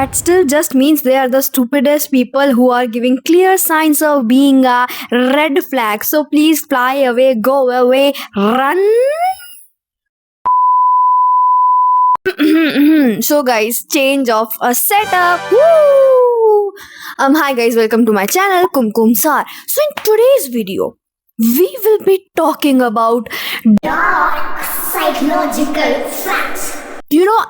that still just means they are the stupidest people who are giving clear signs of being a red flag. So please fly away, go away, run. So guys, change of a setup. Woo! Hi guys, welcome to my channel Kumkum Sar. So in today's video, we will be talking about dark psychological facts.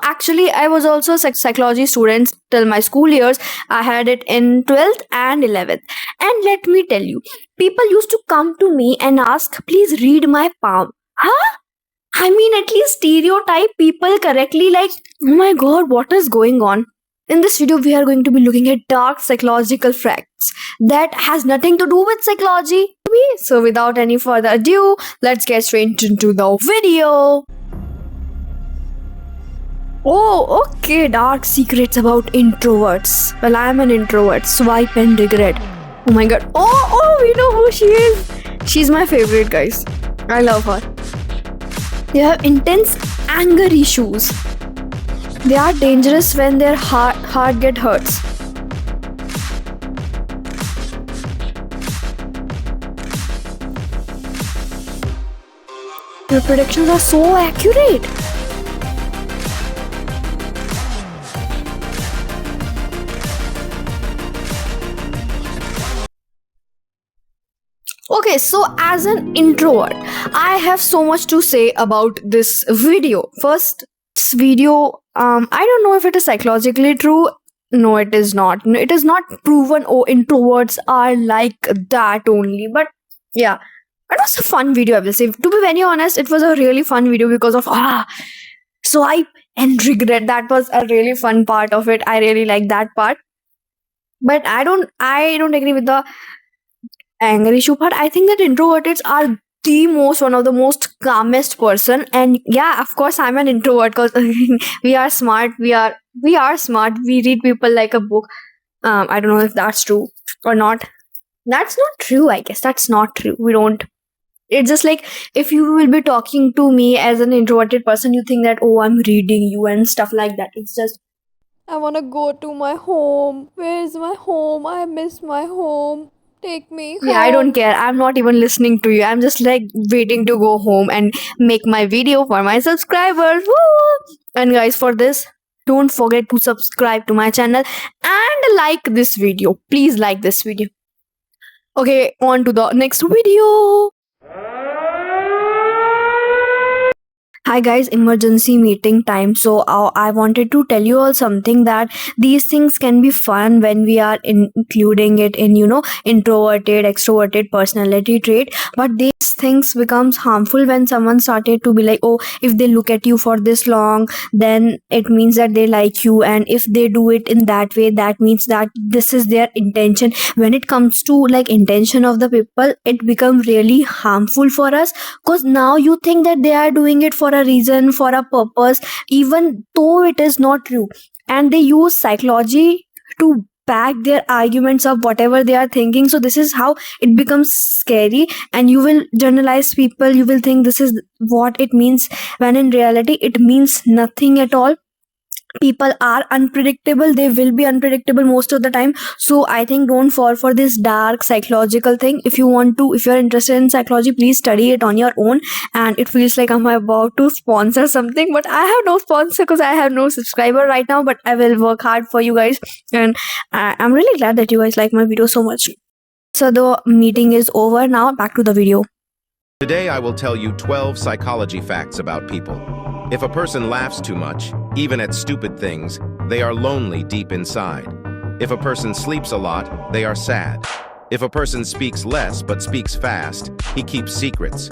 Actually, I was also a psychology student till my school years. I had it in 12th and 11th. And let me tell you, people used to come to me and ask, please read my palm. Huh? I mean, at least stereotype people correctly, like, oh my god, what is going on? In this video, we are going to be looking at dark psychological facts that has nothing to do with psychology. So without any further ado, let's get straight into the video. Oh, okay, dark secrets about introverts. Well, I'm an introvert. Swipe and regret. Oh my god. Oh, we know who she is. She's my favorite, guys. I love her. They have intense anger issues. They are dangerous when their heart get hurts. Their predictions are so accurate. Okay, so as an introvert, I have so much to say about this video. First, this video, I don't know if it is psychologically true. No, it is not. No, it is not proven. Oh, introverts are like that only. But yeah, it was a fun video, I will say. To be very honest, it was a really fun video because of swipe and regret. That was a really fun part of it. I really like that part. But I don't agree with the anger issue part. I think that introverts are one of the most calmest person. And yeah, of course, I'm an introvert because we are smart. We are smart. We read people like a book. I don't know if that's true or not. That's not true. I guess that's not true. We don't. It's just like if you will be talking to me as an introverted person, you think that, oh, I'm reading you and stuff like that. It's just, I wanna go to my home. Where's my home? I miss my home. Take me home. yeah, I don't care. I'm not even listening to you. I'm just like waiting to go home and make my video for my subscribers. Woo! And guys, for this, don't forget to subscribe to my channel and like this video. Please like this video. Okay, on to the next video. Hi guys, emergency meeting time. So I wanted to tell you all something, that these things can be fun when we are including it in introverted, extroverted personality trait, but these things becomes harmful when someone started to be like, oh, if they look at you for this long, then it means that they like you, and if they do it in that way, that means that this is their intention. When it comes to like intention of the people, it becomes really harmful for us, because now you think that they are doing it for a reason, for a purpose, even though it is not true. And they use psychology to back their arguments of whatever they are thinking. So this is how it becomes scary, and you will generalize people. You will think this is what it means, when in reality it means nothing at all. People are unpredictable. They will be unpredictable most of the time. So I think don't fall for this dark psychological thing. If you're interested in psychology, please study it on your own. And it feels like I'm about to sponsor something, but I have no sponsor because I have no subscriber right now, but I will work hard for you guys. And I'm really glad that you guys like my video so much. So the meeting is over now. Back to the video. Today I will tell you 12 psychology facts about people. If a person laughs too much, even at stupid things, they are lonely deep inside. If a person sleeps a lot, they are sad. If a person speaks less but speaks fast, he keeps secrets.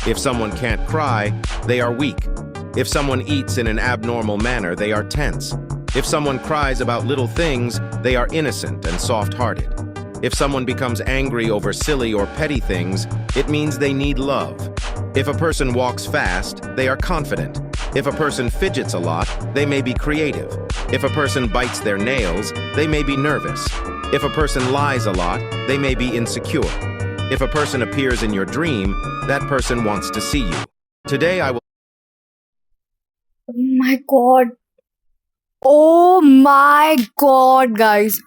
If someone can't cry, they are weak. If someone eats in an abnormal manner, they are tense. If someone cries about little things, they are innocent and soft-hearted. If someone becomes angry over silly or petty things, it means they need love. If a person walks fast, they are confident. If a person fidgets a lot, they may be creative. If a person bites their nails, they may be nervous. If a person lies a lot, they may be insecure. If a person appears in your dream, that person wants to see you. Today I will... Oh my god. Oh my god, guys.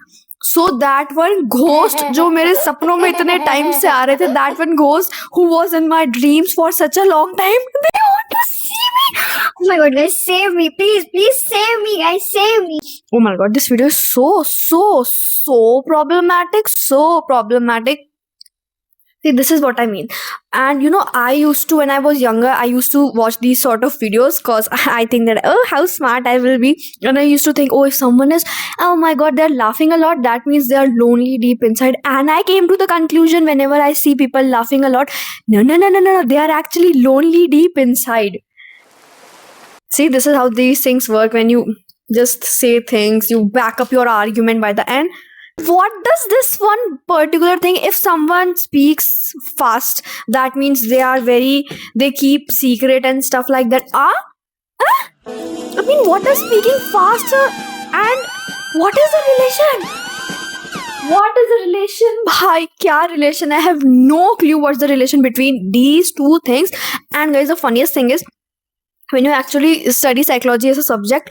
So that one ghost जो मेरे सपनों में इतने time से आ रहे थे, that one ghost who was in my dreams for such a long time, they want to see me. Oh my god, guys, save me. Please save me, guys. Save me. Oh my god, this video is so problematic, so problematic. See, this is what I mean. And I used to, when I was younger, I used to watch these sort of videos because I think that, oh, how smart I will be. And I used to think, oh, if someone is, oh my god, they're laughing a lot, that means they're lonely deep inside. And I came to the conclusion whenever I see people laughing a lot, no, they are actually lonely deep inside. See, this is how these things work when you just say things, you back up your argument by the end. What does this one particular thing, if someone speaks fast, that means they keep secret and stuff like that. I mean, what does speaking faster and what is the relation? What is the relation? Bhai, kya relation? I have no clue what's the relation between these two things. And guys, the funniest thing is, when you actually study psychology as a subject,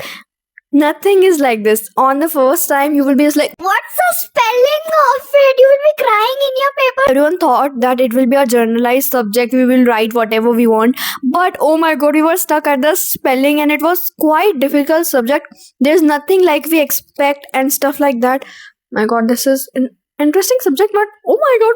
nothing is like this. On the first time, you will be just like, What's the spelling of it? You will be crying in your paper. everyone thought that it will be a generalized subject, we will write whatever we want, but oh my god, we were stuck at the spelling and it was quite difficult subject. There's nothing like we expect and stuff like that. My god, this is an interesting subject, but oh my god,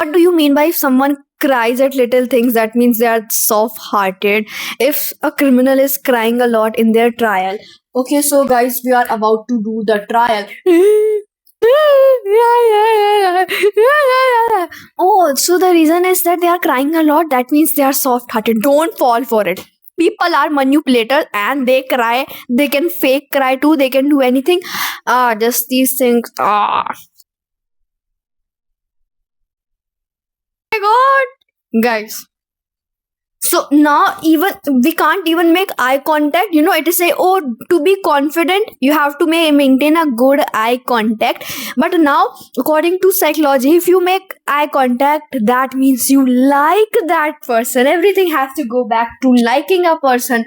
what do you mean by if someone cries at little things, that means they are soft hearted? If a criminal is crying a lot in their trial, okay, so guys, we are about to do the trial. Oh, so the reason is that they are crying a lot, that means they are soft hearted. Don't fall for it. People are manipulators and they cry. They can fake cry too. They can do anything. Just these things. My god, guys. So now even we can't even make eye contact. It is say, oh, to be confident, you have to maintain a good eye contact. But now, according to psychology, if you make eye contact, that means you like that person. Everything has to go back to liking a person.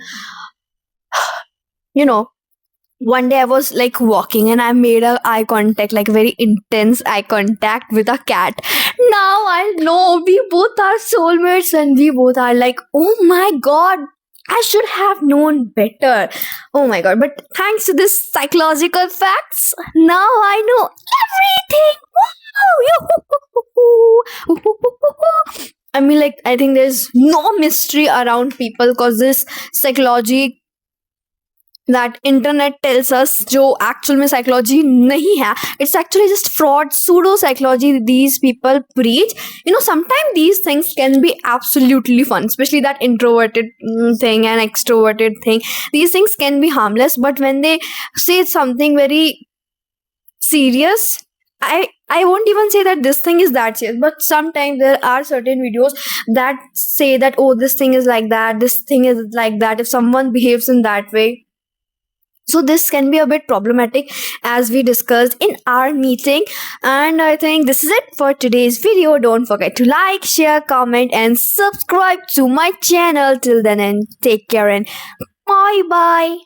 One day I was like walking and I made a eye contact, like very intense eye contact with a cat. Now I know we both are soulmates and we both are like, oh my god, I should have known better. Oh my god, but thanks to this psychological facts, now I know everything. I mean, like, I think there's no mystery around people because this psychology that internet tells us जो actual में psychology नहीं है, it's actually just fraud, pseudo psychology these people preach. Sometimes these things can be absolutely fun, especially that introverted thing and extroverted thing. These things can be harmless, but when they say something very serious, I won't even say that this thing is that serious, but sometimes there are certain videos that say that, oh, this thing is like that, this thing is like that, if someone behaves in that way. So this can be a bit problematic, as we discussed in our meeting. And I think this is it for today's video. Don't forget to like, share, comment and subscribe to my channel. Till then, and take care and bye bye.